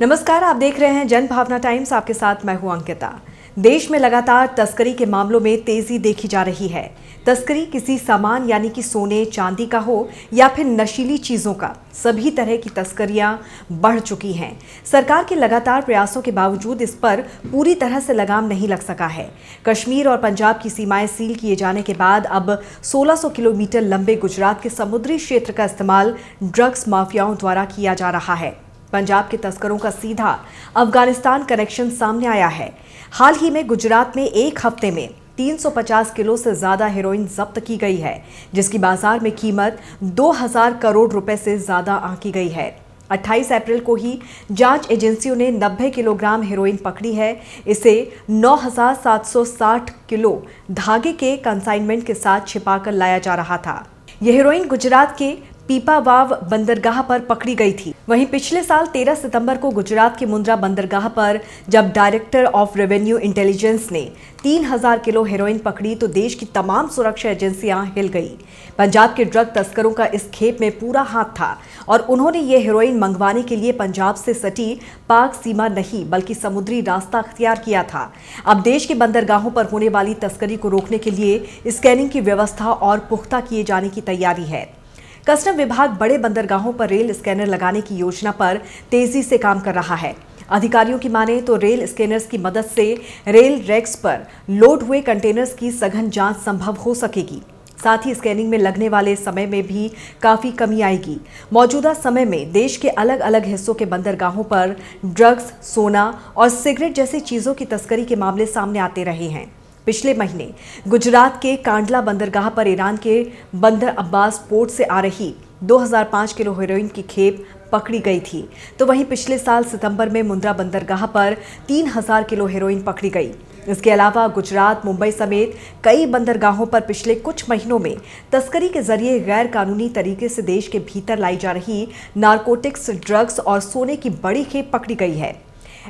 नमस्कार, आप देख रहे हैं जन भावना टाइम्स। आपके साथ मैं हूं अंकिता। देश में लगातार तस्करी के मामलों में तेजी देखी जा रही है। तस्करी किसी सामान यानी कि सोने चांदी का हो या फिर नशीली चीजों का, सभी तरह की तस्करियां बढ़ चुकी हैं। सरकार के लगातार प्रयासों के बावजूद इस पर पूरी तरह से लगाम नहीं लग सका है। कश्मीर और पंजाब की सीमाएं सील किए जाने के बाद अब 1600 किलोमीटर लंबे गुजरात के समुद्री क्षेत्र का इस्तेमाल ड्रग्स माफियाओं द्वारा किया जा रहा है। पंजाब के तस्करों का सीधा अफगानिस्तान कनेक्शन सामने आया है। हाल ही में गुजरात में एक हफ्ते में 350 किलो से ज्यादा हेरोइन जब्त की गई है, जिसकी बाजार में कीमत 2000 करोड़ रुपए से ज्यादा आंकी गई है। 28 अप्रैल को ही जांच एजेंसियों ने 90 किलोग्राम हेरोइन पकड़ी है। इसे 9760 किलो धागे के कंसाइनमेंट के साथ छिपाकर लाया जा रहा था। यह हेरोइन गुजरात के पीपावाव बंदरगाह पर पकड़ी गई थी। वहीं पिछले साल 13 सितंबर को गुजरात के मुंद्रा बंदरगाह पर जब डायरेक्टर ऑफ रेवेन्यू इंटेलिजेंस ने 3000 किलो हेरोइन पकड़ी तो देश की तमाम सुरक्षा एजेंसियां हिल गई। पंजाब के ड्रग तस्करों का इस खेप में पूरा हाथ था और उन्होंने ये हेरोइन मंगवाने के लिए पंजाब से सटी पाक सीमा नहीं बल्कि समुद्री रास्ता अख्तियार किया था। अब देश के बंदरगाहों पर होने वाली तस्करी को रोकने के लिए स्कैनिंग की व्यवस्था और पुख्ता किए जाने की तैयारी है। कस्टम विभाग बड़े बंदरगाहों पर रेल स्कैनर लगाने की योजना पर तेजी से काम कर रहा है। अधिकारियों की माने तो रेल स्कैनर्स की मदद से रेल रैक्स पर लोड हुए कंटेनर्स की सघन जांच संभव हो सकेगी। साथ ही स्कैनिंग में लगने वाले समय में भी काफी कमी आएगी। मौजूदा समय में देश के अलग अलग हिस्सों के बंदरगाहों पर ड्रग्स, सोना और सिगरेट जैसी चीजों की तस्करी के मामले सामने आते रहे हैं। पिछले महीने गुजरात के कांडला बंदरगाह पर ईरान के बंदर अब्बास पोर्ट से आ रही 2005 किलो हेरोइन की खेप पकड़ी गई थी, तो वहीं पिछले साल सितंबर में मुंद्रा बंदरगाह पर 3000 किलो हेरोइन पकड़ी गई। इसके अलावा गुजरात, मुंबई समेत कई बंदरगाहों पर पिछले कुछ महीनों में तस्करी के जरिए गैर कानूनी तरीके से देश के भीतर लाई जा रही नारकोटिक्स, ड्रग्स और सोने की बड़ी खेप पकड़ी गई है।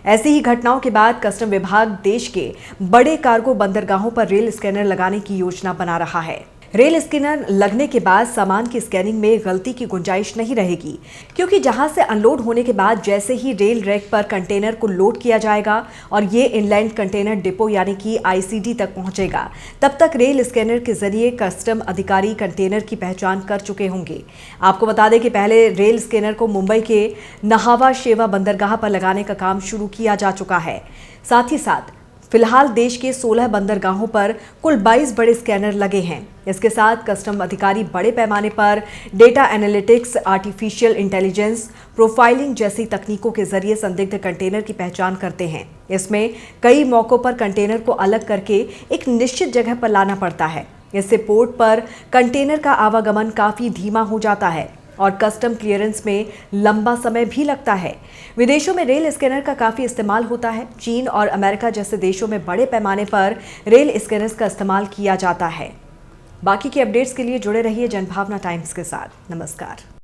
ऐसी ही घटनाओं के बाद कस्टम विभाग देश के बड़े कार्गो बंदरगाहों पर रेल स्कैनर लगाने की योजना बना रहा है। रेल स्कैनर लगने के बाद सामान की स्कैनिंग में गलती की गुंजाइश नहीं रहेगी, क्योंकि जहां से अनलोड होने के बाद जैसे ही रेल रैक पर कंटेनर को लोड किया जाएगा और ये इनलैंड कंटेनर डिपो यानी कि आईसीडी तक पहुंचेगा, तब तक रेल स्कैनर के जरिए कस्टम अधिकारी कंटेनर की पहचान कर चुके होंगे। आपको बता दें कि पहले रेल स्कैनर को मुंबई के नहावा शेवा बंदरगाह पर लगाने का काम शुरू किया जा चुका है। साथ ही साथ फिलहाल देश के 16 बंदरगाहों पर कुल 22 बड़े स्कैनर लगे हैं। इसके साथ कस्टम अधिकारी बड़े पैमाने पर data analytics, artificial intelligence, profiling जैसी तकनीकों के जरिए संदिग्ध कंटेनर की पहचान करते हैं। इसमें कई मौकों पर कंटेनर को अलग करके एक निश्चित जगह पर लाना पड़ता है। इससे पोर्ट पर कंटेनर का आवागमन काफी धीमा हो जाता है और कस्टम क्लियरेंस में लंबा समय भी लगता है। विदेशों में रेल स्कैनर का काफी इस्तेमाल होता है। चीन और अमेरिका जैसे देशों में बड़े पैमाने पर रेल स्कैनर्स का इस्तेमाल किया जाता है। बाकी के अपडेट्स के लिए जुड़े रहिए जनभावना टाइम्स के साथ। नमस्कार।